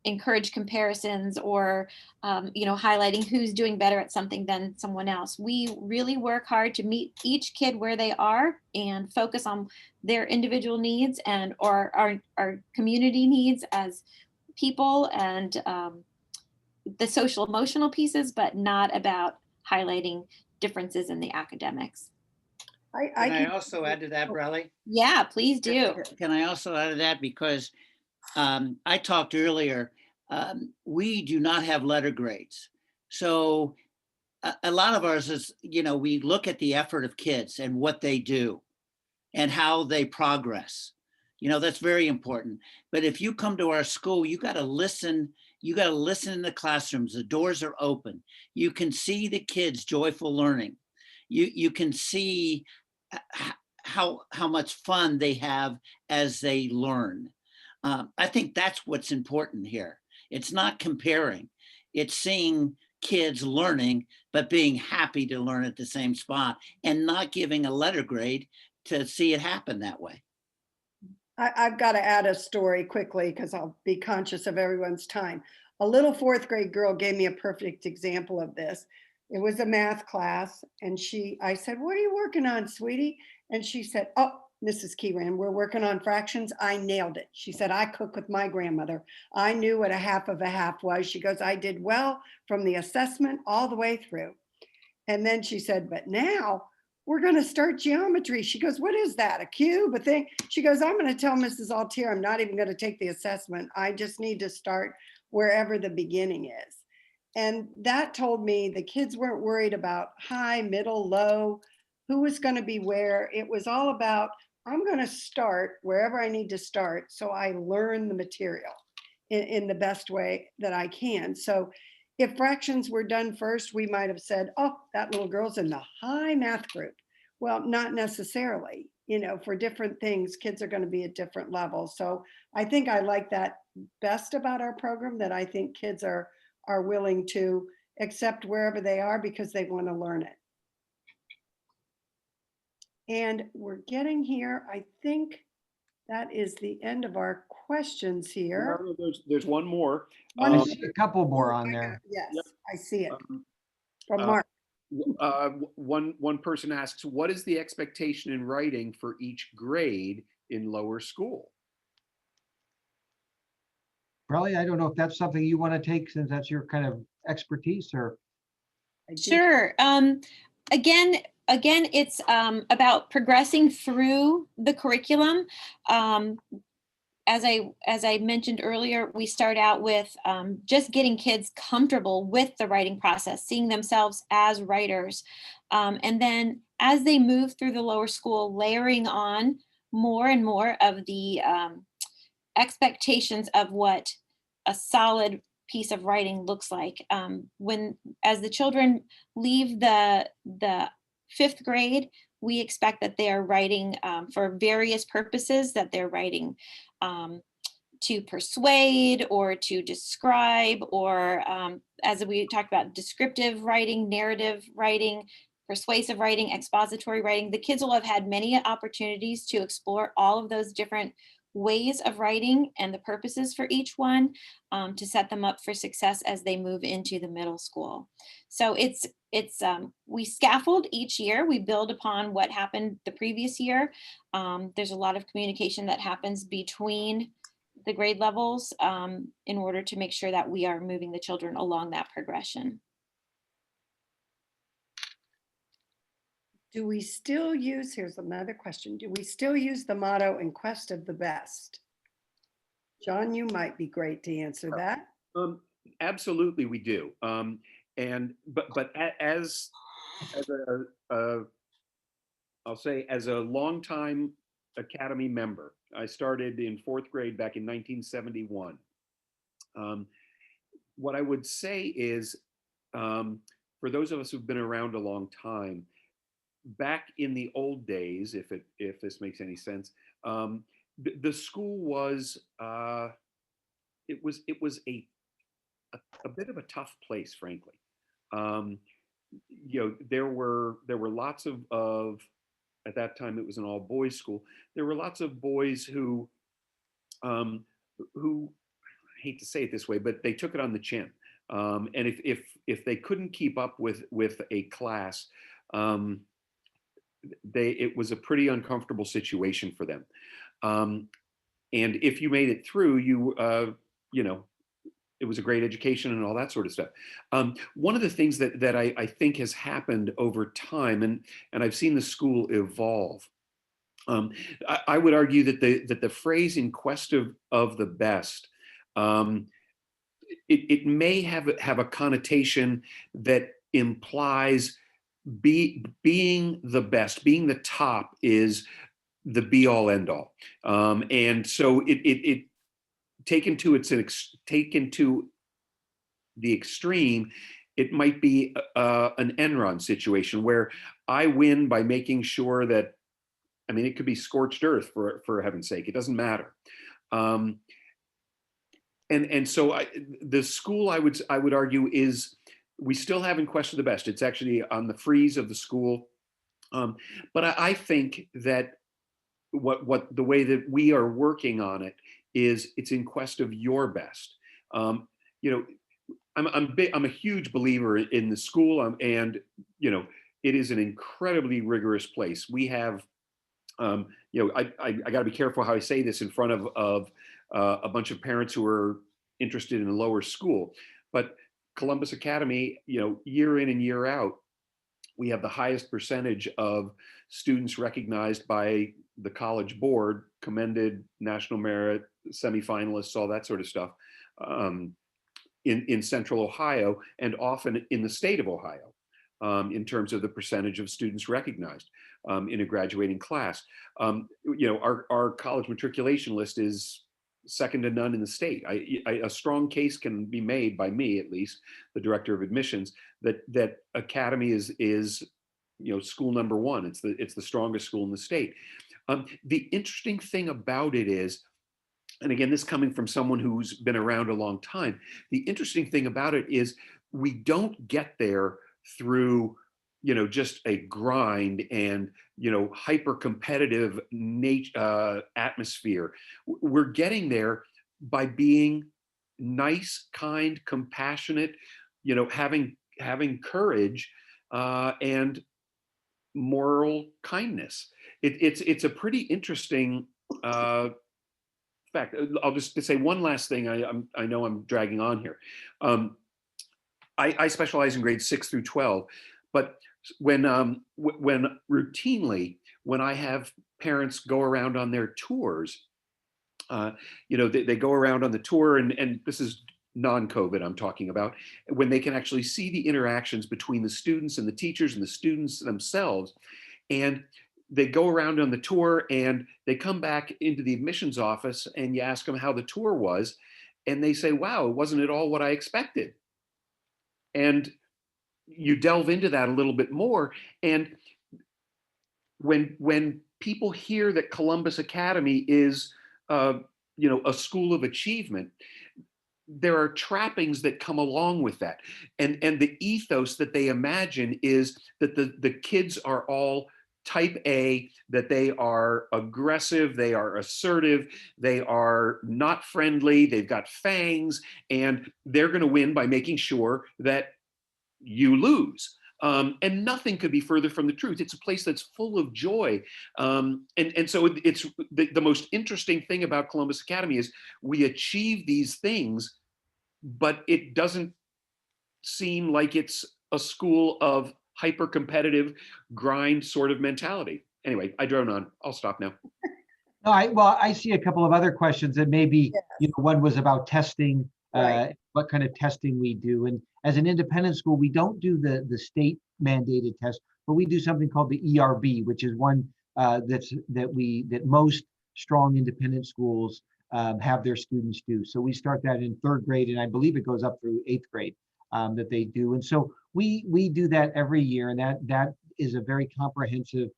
encourage comparisons or highlighting who's doing better at something than someone else. We really work hard to meet each kid where they are and focus on their individual needs and or our community needs as people and the social emotional pieces, but not about highlighting differences in the academics. I Can I can, also add to that, Brelle? Yeah, please do. Can I also add to that? Because I talked earlier, we do not have letter grades. So a lot of ours is, we look at the effort of kids and what they do and how they progress. That's very important. But if you come to our school, you got to listen. You got to listen in the classrooms. The doors are open. You can see the kids' joyful learning. You can see how much fun they have as they learn. I think that's what's important here. It's not comparing. It's seeing kids learning, but being happy to learn at the same spot and not giving a letter grade to see it happen that way. I've got to add a story quickly because I'll be conscious of everyone's time. A little fourth grade girl gave me a perfect example of this. It was a math class, and I said, "What are you working on, sweetie?" And she said, "Oh, Mrs. Keyran, we're working on fractions." I nailed it. She said, "I cook with my grandmother. I knew what a half of a half was." She goes, "I did well from the assessment all the way through." And then she said, "But now we're going to start geometry." She goes, "What is that? A cube? A thing?" She goes, "I'm going to tell Mrs. Altier I'm not even going to take the assessment. I just need to start wherever the beginning is." And that told me the kids weren't worried about high, middle, low, who was going to be where. It was all about, I'm going to start wherever I need to start so I learn the material in the best way that I can. So if fractions were done first, we might have said, "Oh, that little girl's in the high math group." Well, not necessarily. For different things, kids are going to be at different levels. So I think I like that best about our program, that I think kids are willing to accept wherever they are because they want to learn it. And we're getting here. I think that is the end of our questions here. There's one more. I see a couple more on I got- there. Yes, Yep. I see it Um, from uh, Mark. One person asks, what is the expectation in writing for each grade in lower school? Brelle, I don't know if that's something you want to take since that's your kind of expertise, or. I did- Sure. Again, it's about progressing through the curriculum. As I mentioned earlier, we start out with just getting kids comfortable with the writing process, seeing themselves as writers. And then as they move through the lower school, layering on more and more of the expectations of what a solid piece of writing looks like. As the children leave the fifth grade, we expect that they are writing for various purposes, that they're writing to persuade or to describe, or as we talked about, descriptive writing, narrative writing, persuasive writing, expository writing. The kids will have had many opportunities to explore all of those different ways of writing and the purposes for each one, to set them up for success as they move into the middle school. So we scaffold each year. We build upon what happened the previous year. There's a lot of communication that happens between the grade levels in order to make sure that we are moving the children along that progression. Do we still use, here's another question, do we still use the motto "in quest of the best"? John, you might be great to answer that. Um, Absolutely, we do. And but as I'll say as a longtime Academy member, I started in fourth grade back in 1971. Um, what I would say is, for those of us who've been around a long time, back in the old days, if this makes any sense, the school was it was a bit of a tough place, frankly. Um, there were lots of at that time it was an all boys school. There were lots of boys um, who I hate to say it this way, but they took it on the chin. And if they couldn't keep up with a class, um, it was a pretty uncomfortable situation for them. Um, and if you made it through, you know it was a great education and all that sort of stuff. One of the things that I think has happened over time, and I've seen the school evolve. Um, I would argue that the phrase "in quest of the best," um, it may have a connotation that implies being the best, being the top is the be all end all. And so it taken to taken to the extreme, it might be an Enron situation where I win by making sure that, I mean, it could be scorched earth for heaven's sake. It doesn't matter. Um, and so the school I would argue is we still haven't questioned the best. It's actually on the frieze of the school. Um, but I think that what the way that we are working on it is it's in quest of your best. Um, you know, I'm a huge believer in the school, and it is an incredibly rigorous place. We have, I got to be careful how I say this in front of a bunch of parents who are interested in a lower school, but Columbus Academy, year in and year out, we have the highest percentage of students recognized by the college board, commended, national merit, semifinalists, all that sort of stuff. In Central Ohio and often in the state of Ohio, in terms of the percentage of students recognized in a graduating class. Our college matriculation list is second to none in the state. A strong case can be made by me, at least, the director of admissions, that Academy is school number one. It's the strongest school in the state. The interesting thing about it is, and again, this coming from someone who's been around a long time, the interesting thing about it is we don't get there through just a grind and hyper competitive atmosphere. We're getting there by being nice, kind, compassionate, having courage, and moral kindness. It's a pretty interesting fact. I'll just say one last thing. I know I'm dragging on here. I specialize in grades 6 through 12, but when routinely when I have parents go around on their tours, they go around on the tour, and this is non-COVID I'm talking about, when they can actually see the interactions between the students and the teachers and the students themselves, and they go around on the tour and they come back into the admissions office and you ask them how the tour was, and they say, wow, wasn't it all what I expected? And you delve into that a little bit more, and when people hear that Columbus Academy is a school of achievement, there are trappings that come along with that, and the ethos that they imagine is that the kids are all type A, that they are aggressive, they are assertive, they are not friendly, they've got fangs, and they're going to win by making sure that you lose. And nothing could be further from the truth. It's a place that's full of joy. And so it's the most interesting thing about Columbus Academy is we achieve these things, but it doesn't seem like it's a school of hyper competitive grind sort of mentality. Anyway, I drone on. I'll stop now. No, I see a couple of other questions that maybe, Yes, one was about testing, right. what kind of testing we do. And as an independent school, we don't do the state mandated test, but we do something called the ERB, which is one that most strong independent schools have their students do. So we start that in third grade, and I believe it goes up through eighth grade that they do. And so we do that every year, and that is a very comprehensive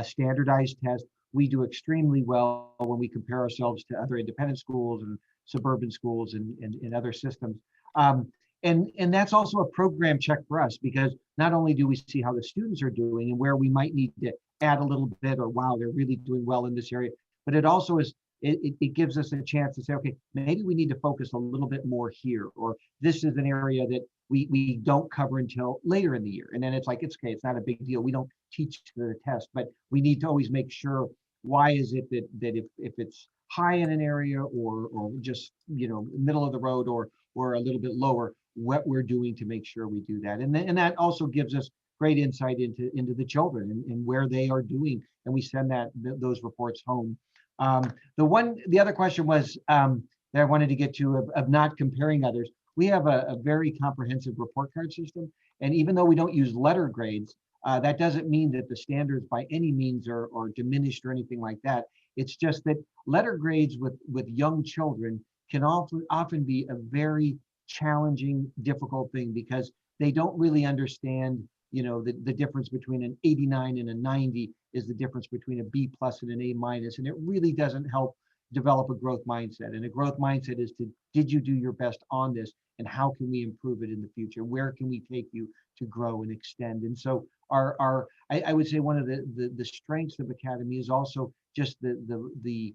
standardized test. We do extremely well when we compare ourselves to other independent schools and suburban schools and other systems. Um, and that's also a program check for us, because not only do we see how the students are doing and where we might need to add a little bit, or wow, they're really doing well in this area, but it also it gives us a chance to say, okay, maybe we need to focus a little bit more here, or this is an area that we don't cover until later in the year. And then it's like, it's okay, it's not a big deal. We don't teach to the test, but we need to always make sure, why is it that if it's high in an area, or just middle of the road, or a little bit lower, what we're doing to make sure we do that. And that also gives us great insight into the children and where they are doing, and we send those reports home. The other question was that I wanted to get to, of not comparing others. We have a very comprehensive report card system, and even though we don't use letter grades, that doesn't mean that the standards by any means are diminished or anything like that. It's just that letter grades with young children can often be a very challenging, difficult thing, because they don't really understand, the difference between an 89 and a 90 is the difference between a B plus and an A minus, and it really doesn't help develop a growth mindset. And a growth mindset is did you do your best on this, and how can we improve it in the future? Where can we take you to grow and extend? And so I would say one of the strengths of Academy is also just the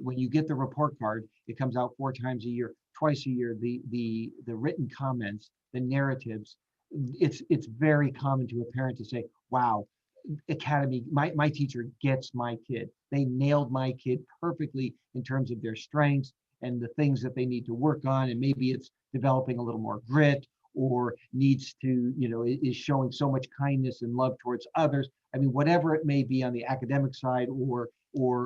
when you get the report card, it comes out 4 times a year, twice a year, the written comments, the narratives. It's very common to a parent to say, wow, Academy, my teacher gets my kid. They nailed my kid perfectly in terms of their strengths and the things that they need to work on. And maybe it's developing a little more grit, or needs to, is showing so much kindness and love towards others. I mean, whatever it may be on the academic side, or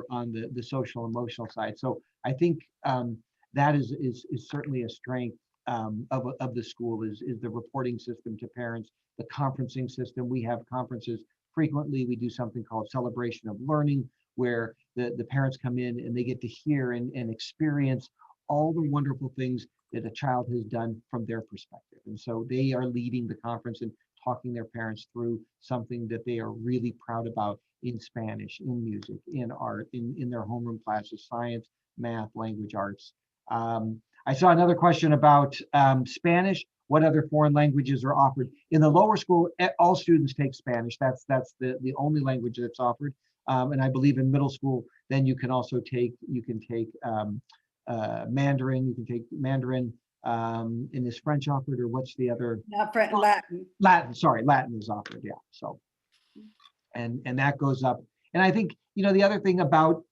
on the social emotional side. So I think that is certainly a strength of the school, is the reporting system to parents, the conferencing system. We have conferences frequently. We do something called Celebration of Learning, where the parents come in and they get to hear and experience all the wonderful things that a child has done from their perspective. And so they are leading the conference and talking their parents through something that they are really proud about in Spanish, in music, in art, in their homeroom classes, science, math, language arts. I saw another question about Spanish. What other foreign languages are offered? In the lower school, all students take Spanish. That's the only language that's offered. And I believe in middle school, then you can also take Mandarin. You can take Mandarin. And is French offered, or what's the other? Latin. Latin. Sorry, Latin is offered. Yeah. So, and that goes up. And I think the other thing about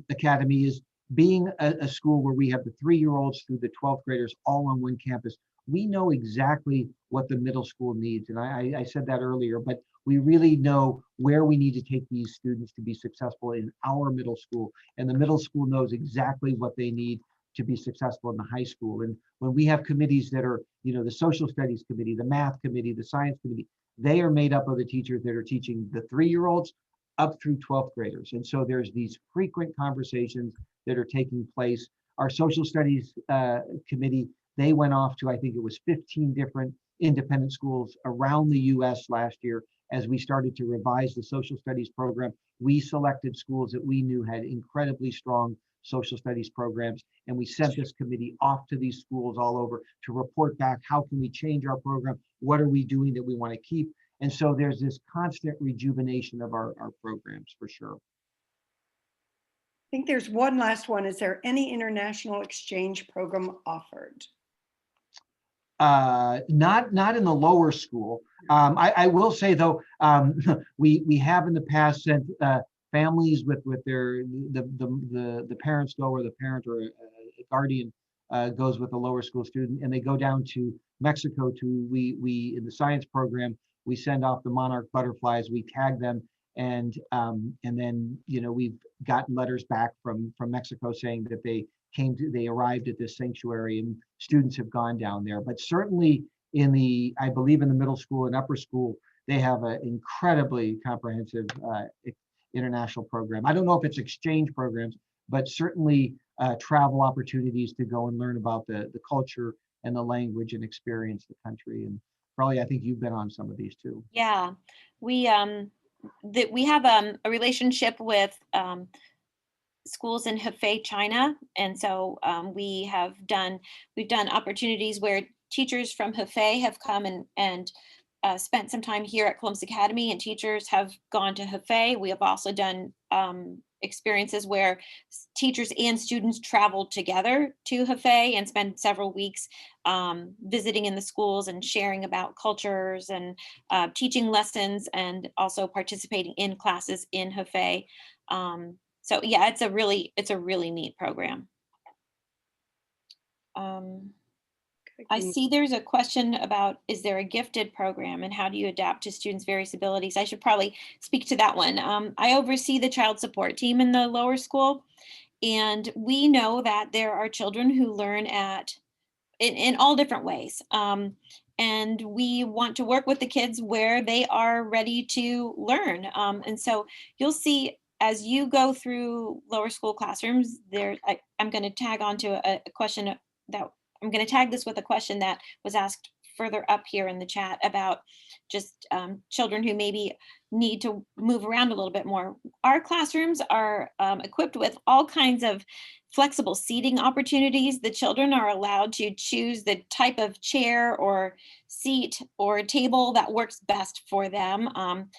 Academy is being a school where we have the 3-year-olds through the 12th graders all on one campus. We know exactly what the middle school needs, and I said that earlier, but we really know where we need to take these students to be successful in our middle school, and the middle school knows exactly what they need to be successful in the high school. And when we have committees that are, the social studies committee, the math committee, the science committee, they are made up of the teachers that are teaching the 3-year-olds up through 12th graders. And so there's these frequent conversations that are taking place. Our social studies committee, they went off to, I think it was 15 different independent schools around the US last year. As we started to revise the social studies program, we selected schools that we knew had incredibly strong social studies programs, and we sent this committee off to these schools all over to report back, how can we change our program? What are we doing that we want to keep? And so there's this constant rejuvenation of our programs, for sure. I think there's one last one. Is there any international exchange program offered? Not in the lower school. I will say though, we have in the past sent families with the parents go, or the parent or a guardian goes with a lower school student, and they go down to Mexico to we in the science program, we send off the monarch butterflies, we tag them, and then we've gotten letters back from Mexico saying that they arrived at this sanctuary, and students have gone down there. But certainly I believe in the middle school and upper school, they have an incredibly comprehensive international program. I don't know if it's exchange programs, but certainly travel opportunities to go and learn about the culture and the language and experience the country. And probably, I think you've been on some of these too. Yeah, we have a relationship with schools in Hefei, China, and so we've done opportunities where teachers from Hefei have come and spent some time here at Columbus Academy, and teachers have gone to Hefei. We have also done experiences where teachers and students traveled together to Hefei and spend several weeks visiting in the schools and sharing about cultures and teaching lessons, and also participating in classes in Hefei. So yeah, it's a really neat program. I see there's a question about, is there a gifted program and how do you adapt to students' various abilities? I should probably speak to that one. I oversee the child support team in the lower school, and we know that there are children who learn in all different ways. And we want to work with the kids where they are ready to learn. And so you'll see as you go through lower school classrooms, I'm going to tag onto a question that I'm going to tag this with a question that was asked further up here in the chat about just children who maybe need to move around a little bit more. Our classrooms are equipped with all kinds of flexible seating opportunities. The children are allowed to choose the type of chair or seat or table that works best for them.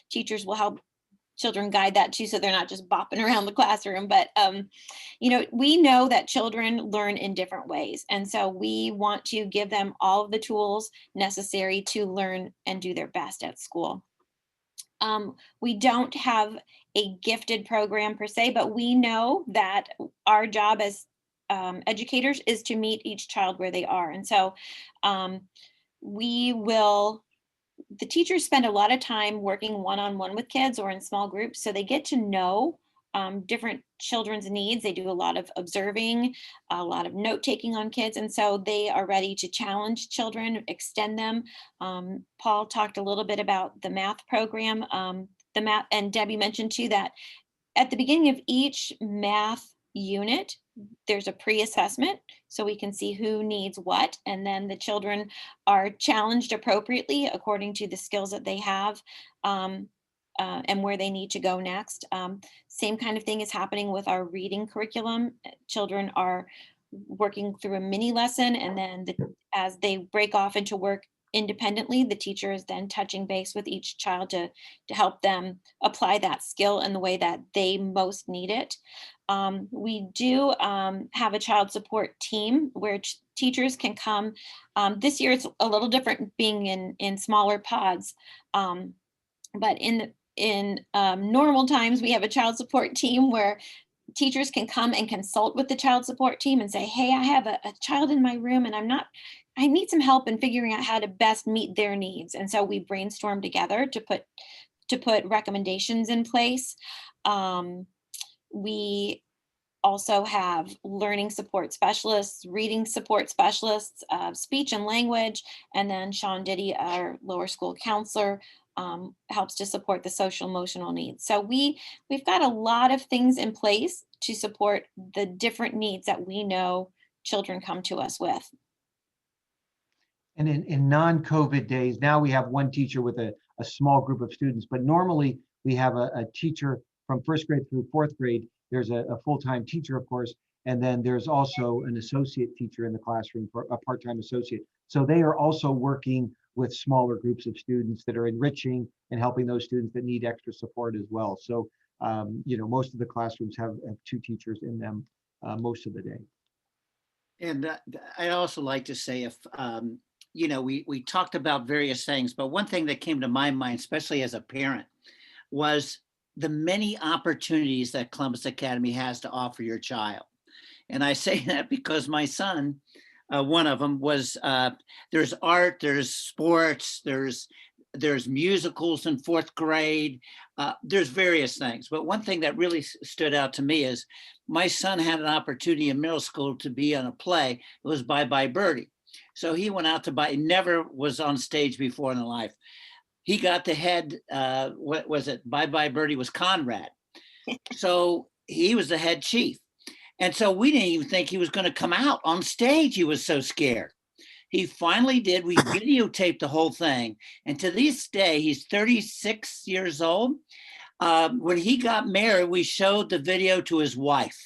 Teachers will help children guide that too, so they're not just bopping around the classroom. But we know that children learn in different ways, and so we want to give them all of the tools necessary to learn and do their best at school. We don't have a gifted program per se, but we know that our job as educators is to meet each child where they are. And so the teachers spend a lot of time working one-on-one with kids or in small groups, so they get to know different children's needs. They do a lot of observing, a lot of note-taking on kids, and so they are ready to challenge children, extend them. Paul talked a little bit about the math program, and Debbie mentioned too that at the beginning of each math unit, there's a pre-assessment so we can see who needs what, and then the children are challenged appropriately according to the skills that they have and where they need to go next. Same kind of thing is happening with our reading curriculum. Children are working through a mini lesson, and then as they break off into work independently, the teacher is then touching base with each child to help them apply that skill in the way that they most need it. We do have a child support team where teachers can come. This year it's a little different being in smaller pods, but in normal times we have a child support team where teachers can come and consult with the child support team and say, hey, I have a child in my room and I need some help in figuring out how to best meet their needs. And so we brainstorm together to put recommendations in place. We also have learning support specialists, reading support specialists, speech and language, and then Sean Diddy, our lower school counselor, helps to support the social emotional needs. So we've got a lot of things in place to support the different needs that we know children come to us with. And in non-COVID days, now we have one teacher with a small group of students, but normally we have a teacher from first grade through fourth grade. There's a full-time teacher, of course, and then there's also an associate teacher in the classroom, for a part-time associate. So they are also working with smaller groups of students that are enriching and helping those students that need extra support as well. So, most of the classrooms have two teachers in them most of the day. And I'd also like to say, if we talked about various things, but one thing that came to my mind, especially as a parent, was the many opportunities that Columbus Academy has to offer your child. And I say that because my son, one of them was, there's art, there's sports, there's There's musicals in fourth grade. There's various things. But one thing that really stood out to me is my son had an opportunity in middle school to be on a play. It was Bye Bye Birdie. So he went out to never was on stage before in life. He got the head, what was it? Bye Bye Birdie was Conrad. So he was the head chief. And so we didn't even think he was going to come out on stage. He was so scared. He finally did. We videotaped the whole thing. And to this day, he's 36 years old. When he got married, we showed the video to his wife.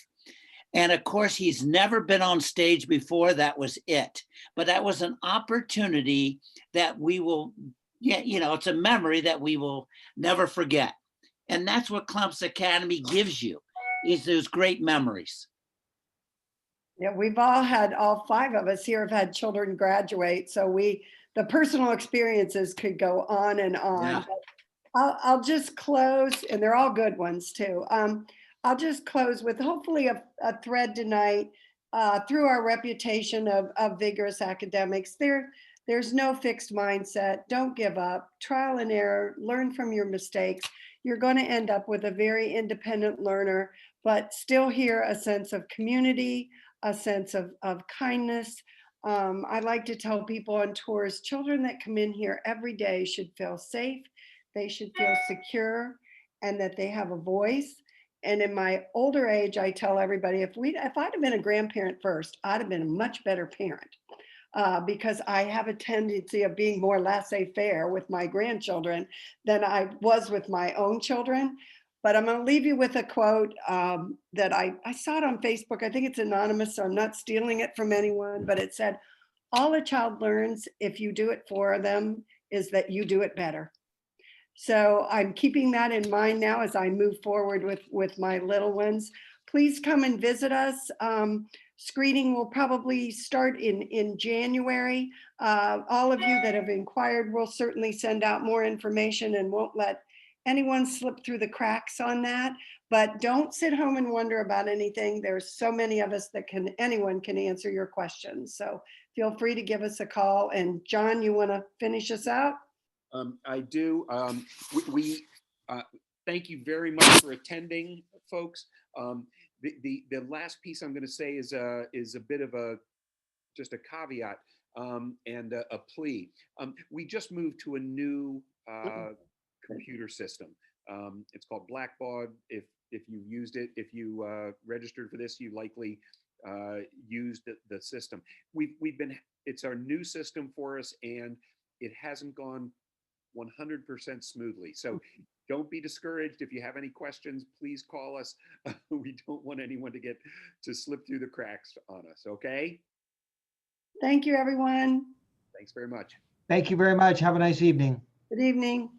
And of course, he's never been on stage before. That was it. But that was an opportunity that we will, it's a memory that we will never forget. And that's what Columbus Academy gives you, is those great memories. Yeah, we've all 5 of us here have had children graduate. So the personal experiences could go on and on. Yeah. I'll just close, and they're all good ones too. I'll just close with hopefully a thread tonight. Through our reputation of vigorous academics, there's no fixed mindset. Don't give up. Trial and error. Learn from your mistakes. You're going to end up with a very independent learner, but still hear a sense of community, a sense of kindness. I like to tell people on tours, children that come in here every day should feel safe, they should feel secure, and that they have a voice. And in my older age, I tell everybody, if I'd have been a grandparent first, I'd have been a much better parent, because I have a tendency of being more laissez-faire with my grandchildren than I was with my own children. But I'm going to leave you with a quote that I saw it on Facebook. I think it's anonymous, so I'm not stealing it from anyone, but it said, all a child learns if you do it for them is that you do it better. So I'm keeping that in mind now as I move forward with my little ones. Please come and visit us. Screening will probably start in January. All of you that have inquired, will certainly send out more information and won't let anyone slip through the cracks on that. But don't sit home and wonder about anything. There's so many of us that anyone can answer your questions. So feel free to give us a call. And John, you want to finish us out? I do. We thank you very much for attending, folks. The last piece I'm going to say is a bit of just a caveat and a plea. We just moved to a new computer system. It's called Blackbaud. If you used it, if you registered for this, you likely used the system. It's our new system for us, and it hasn't gone 100% smoothly. So don't be discouraged. If you have any questions, please call us. We don't want anyone to slip through the cracks on us. Okay. Thank you, everyone. Thanks very much. Thank you very much. Have a nice evening. Good evening.